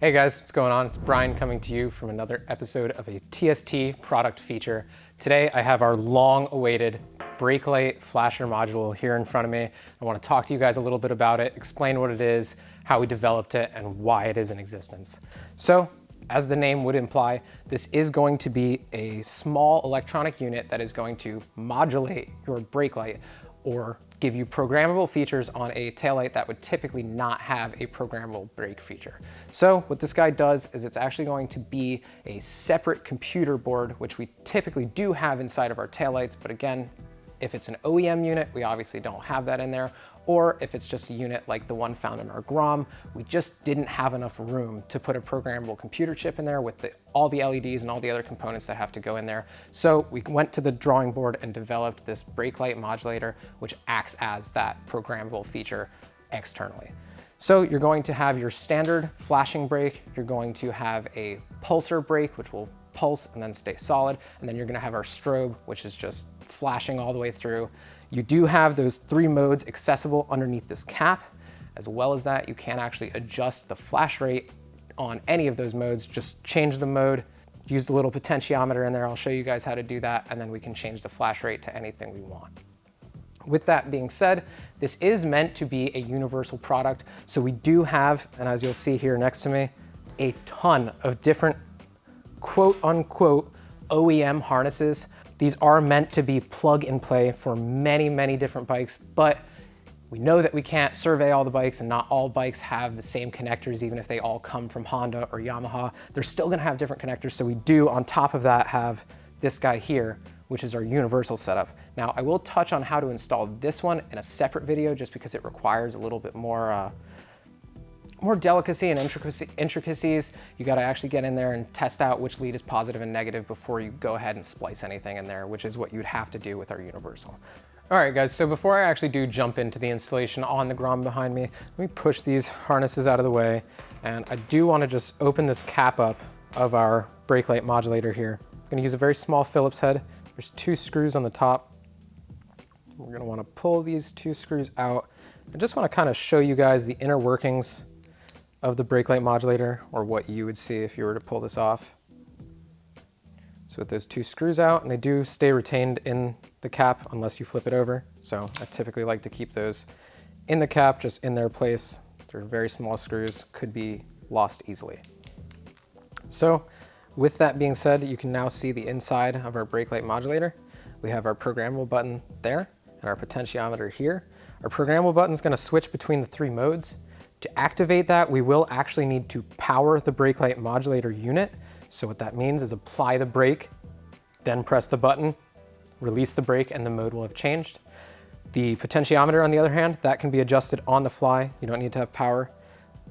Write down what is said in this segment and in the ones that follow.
Hey guys, what's going on? It's Brian coming to you from another episode of a TST product feature. Today I have our long-awaited brake light flasher module here in front of me. I want to talk to you guys a little bit about it, explain what it is, how we developed it, and why it is in existence. So, as the name would imply, this is going to be a small electronic unit that is going to modulate your brake light or give you programmable features on a taillight that would typically not have a programmable brake feature. So what this guy does is it's actually going to be a separate computer board, which we typically do have inside of our taillights, but again, if it's an OEM unit, we obviously don't have that in there, or if it's just a unit like the one found in our Grom, we just didn't have enough room to put a programmable computer chip in there with all the LEDs and all the other components that have to go in there. So we went to the drawing board and developed this brake light modulator, which acts as that programmable feature externally. So you're going to have your standard flashing brake, you're going to have a pulsar brake, which will pulse and then stay solid, and then you're gonna have our strobe, which is just flashing all the way through. You do have those 3 modes accessible underneath this cap. As well as that, you can actually adjust the flash rate on any of those modes. Just change the mode, use the little potentiometer in there. I'll show you guys how to do that, and then we can change the flash rate to anything we want. With that being said, this is meant to be a universal product. So we do have, and as you'll see here next to me, a ton of different quote unquote OEM harnesses. These are meant to be plug and play for many, many different bikes, but we know that we can't survey all the bikes and not all bikes have the same connectors, even if they all come from Honda or Yamaha. They're still gonna have different connectors. So we do, on top of that, have this guy here, which is our universal setup. Now, I will touch on how to install this one in a separate video just because it requires a little bit more delicacy and intricacies. You gotta actually get in there and test out which lead is positive and negative before you go ahead and splice anything in there, which is what you'd have to do with our universal. All right guys, so before I actually do jump into the installation on the Grom behind me, let me push these harnesses out of the way. And I do wanna just open this cap up of our brake light modulator here. I'm gonna use a very small Phillips head. There's 2 screws on the top. We're gonna wanna pull these 2 screws out. I just wanna kind of show you guys the inner workings of the brake light modulator, or what you would see if you were to pull this off. So with those 2 screws out, and they do stay retained in the cap unless you flip it over. So I typically like to keep those in the cap, just in their place. They're very small screws, could be lost easily. So with that being said, you can now see the inside of our brake light modulator. We have our programmable button there and our potentiometer here. Our programmable button is going to switch between the 3 modes. To activate that, we will actually need to power the brake light modulator unit. So what that means is apply the brake, then press the button, release the brake, and the mode will have changed. The potentiometer, on the other hand, that can be adjusted on the fly. You don't need to have power.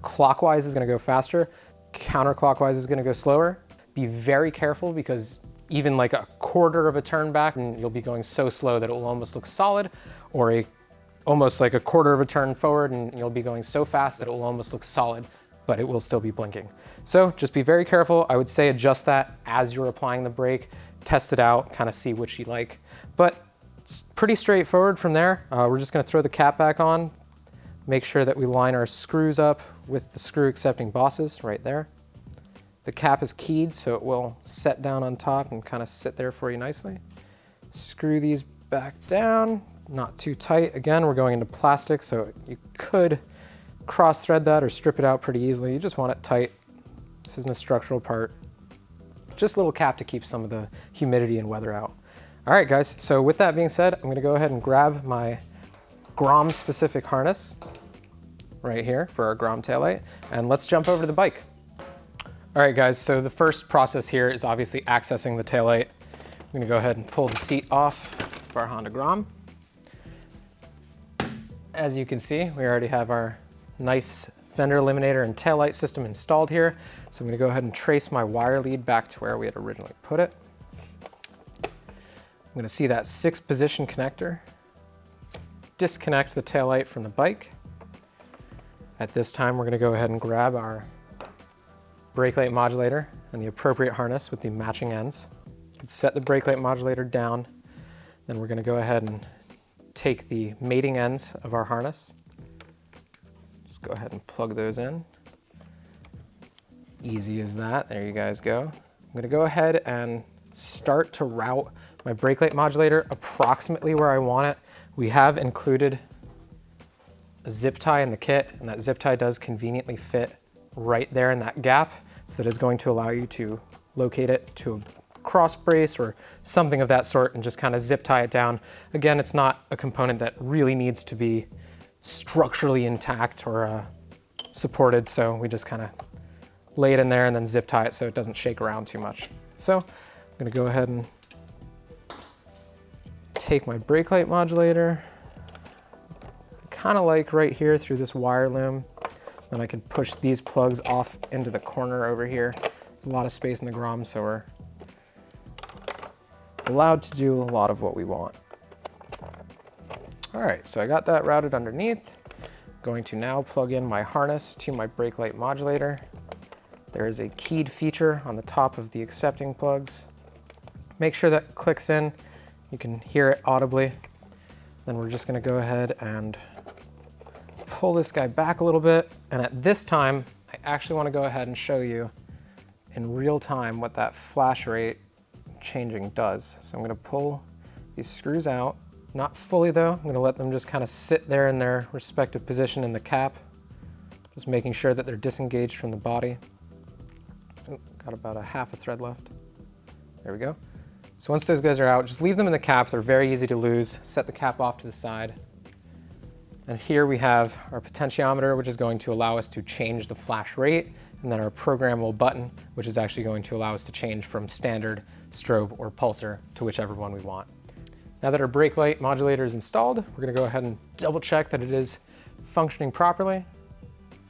Clockwise is going to go faster. Counterclockwise is going to go slower. Be very careful because even like a quarter of a turn back and you'll be going so slow that it will almost look solid, or almost like a quarter of a turn forward and you'll be going so fast that it will almost look solid, but it will still be blinking. So just be very careful. I would say adjust that as you're applying the brake, test it out, kind of see which you like. But it's pretty straightforward from there. We're just gonna throw the cap back on, make sure that we line our screws up with the screw accepting bosses right there. The cap is keyed, so it will set down on top and kind of sit there for you nicely. Screw these back down, not too tight. Again, we're going into plastic, so you could cross thread that or strip it out pretty easily. You just want it tight. This isn't a structural part. Just a little cap to keep some of the humidity and weather out. All right, guys, so with that being said, I'm gonna go ahead and grab my Grom specific harness right here for our Grom taillight, and let's jump over to the bike. All right, guys, so the first process here is obviously accessing the taillight. I'm gonna go ahead and pull the seat off of our Honda Grom. As you can see, we already have our nice fender eliminator and taillight system installed here. So I'm gonna go ahead and trace my wire lead back to where we had originally put it. I'm gonna see that 6-position connector. Disconnect the taillight from the bike. At this time, we're gonna go ahead and grab our brake light modulator and the appropriate harness with the matching ends. Set the brake light modulator down. Then we're gonna go ahead and take the mating ends of our harness. Just go ahead and plug those in. Easy as that. There you guys go. I'm gonna go ahead and start to route my brake light modulator approximately where I want it. We have included a zip tie in the kit, and that zip tie does conveniently fit right there in that gap. So that is going to allow you to locate it to a cross brace or something of that sort and just kind of zip tie it down. Again, it's not a component that really needs to be structurally intact or supported, so we just kind of lay it in there and then zip tie it so it doesn't shake around too much. So I'm gonna go ahead and take my brake light modulator, kind of like right here through this wire loom. Then I can push these plugs off into the corner over here. There's a lot of space in the grom, so we're allowed to do a lot of what we want. All right, so I got that routed underneath. Going to now plug in my harness to my brake light modulator. There is a keyed feature on the top of the accepting plugs. Make sure that clicks in. You can hear it audibly. Then we're just gonna go ahead and pull this guy back a little bit. And at this time, I actually wanna go ahead and show you in real time what that flash rate changing does. So I'm gonna pull these screws out. Not fully though, I'm gonna let them just kind of sit there in their respective position in the cap. Just making sure that they're disengaged from the body. Ooh, got about a half a thread left. There we go. So once those guys are out, just leave them in the cap. They're very easy to lose. Set the cap off to the side. And here we have our potentiometer, which is going to allow us to change the flash rate, and then our programmable button, which is actually going to allow us to change from standard, strobe, or pulsar to whichever one we want. Now that our brake light modulator is installed, we're gonna go ahead and double check that it is functioning properly.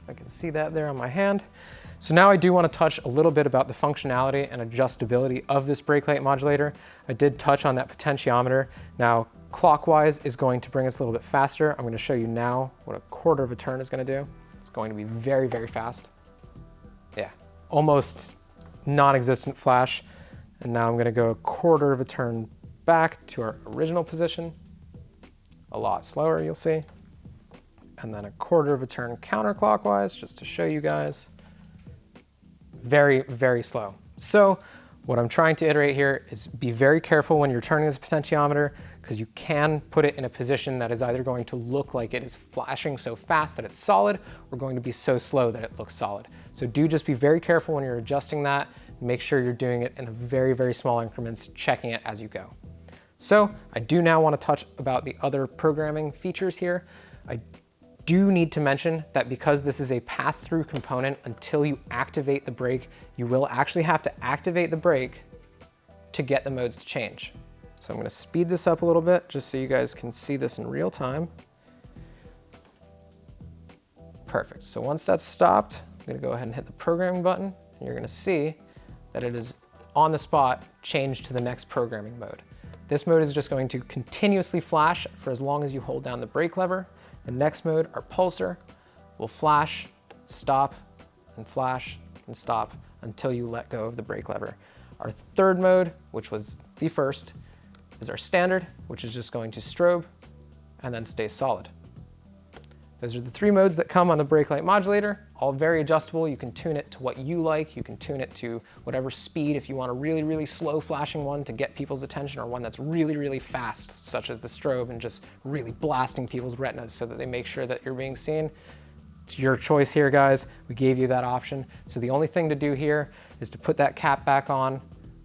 I can see that there on my hand. So now I do want to touch a little bit about the functionality and adjustability of this brake light modulator. I did touch on that potentiometer. Now clockwise is going to bring us a little bit faster. I'm going to show you now what a quarter of a turn is going to do. It's going to be very, very fast. Yeah, almost non-existent flash. And now I'm going to go a quarter of a turn back to our original position. A lot slower, you'll see. And then a quarter of a turn counterclockwise, just to show you guys. Very, very slow. So what I'm trying to iterate here is be very careful when you're turning this potentiometer, because you can put it in a position that is either going to look like it is flashing so fast that it's solid, or going to be so slow that it looks solid. So do just be very careful when you're adjusting that. Make sure you're doing it in very, very small increments, checking it as you go. So I do now want to touch about the other programming features here. I do need to mention that because this is a pass-through component, until you activate the brake, you will actually have to activate the brake to get the modes to change. So I'm going to speed this up a little bit just so you guys can see this in real time. Perfect. So once that's stopped, I'm going to go ahead and hit the programming button, and you're going to see that it is on the spot changed to the next programming mode. This mode is just going to continuously flash for as long as you hold down the brake lever. The next mode, our pulsar, will flash, stop, and flash, and stop until you let go of the brake lever. Our third mode, which was the first, is our standard, which is just going to strobe and then stay solid. Those are the three modes that come on the brake light modulator, all very adjustable. You can tune it to what you like. You can tune it to whatever speed if you want a really, really slow flashing one to get people's attention, or one that's really, really fast, such as the strobe, and just really blasting people's retinas so that they make sure that you're being seen. It's your choice here, guys. We gave you that option. So the only thing to do here is to put that cap back on,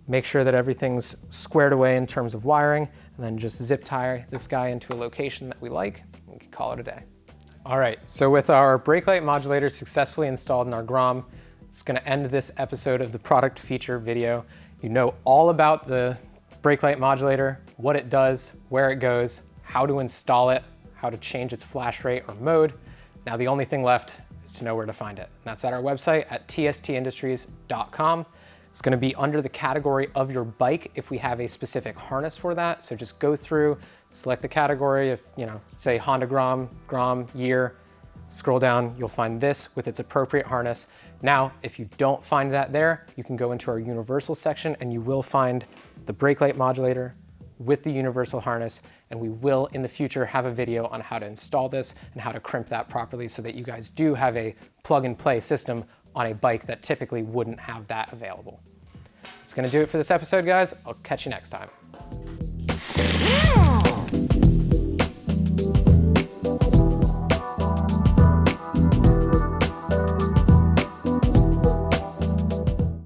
make sure that everything's squared away in terms of wiring, and then just zip tie this guy into a location that we like, and we can call it a day. All right, so with our brake light modulator successfully installed in our Grom, it's gonna end this episode of the product feature video. You know all about the brake light modulator, what it does, where it goes, how to install it, how to change its flash rate or mode. Now the only thing left is to know where to find it. And that's at our website at tstindustries.com. It's gonna be under the category of your bike if we have a specific harness for that. So just go through, select the category. If, say Honda Grom, year, scroll down, you'll find this with its appropriate harness. Now, if you don't find that there, you can go into our universal section and you will find the brake light modulator with the universal harness, and we will in the future have a video on how to install this and how to crimp that properly so that you guys do have a plug and play system on a bike that typically wouldn't have that available. That's gonna do it for this episode, guys. I'll catch you next time.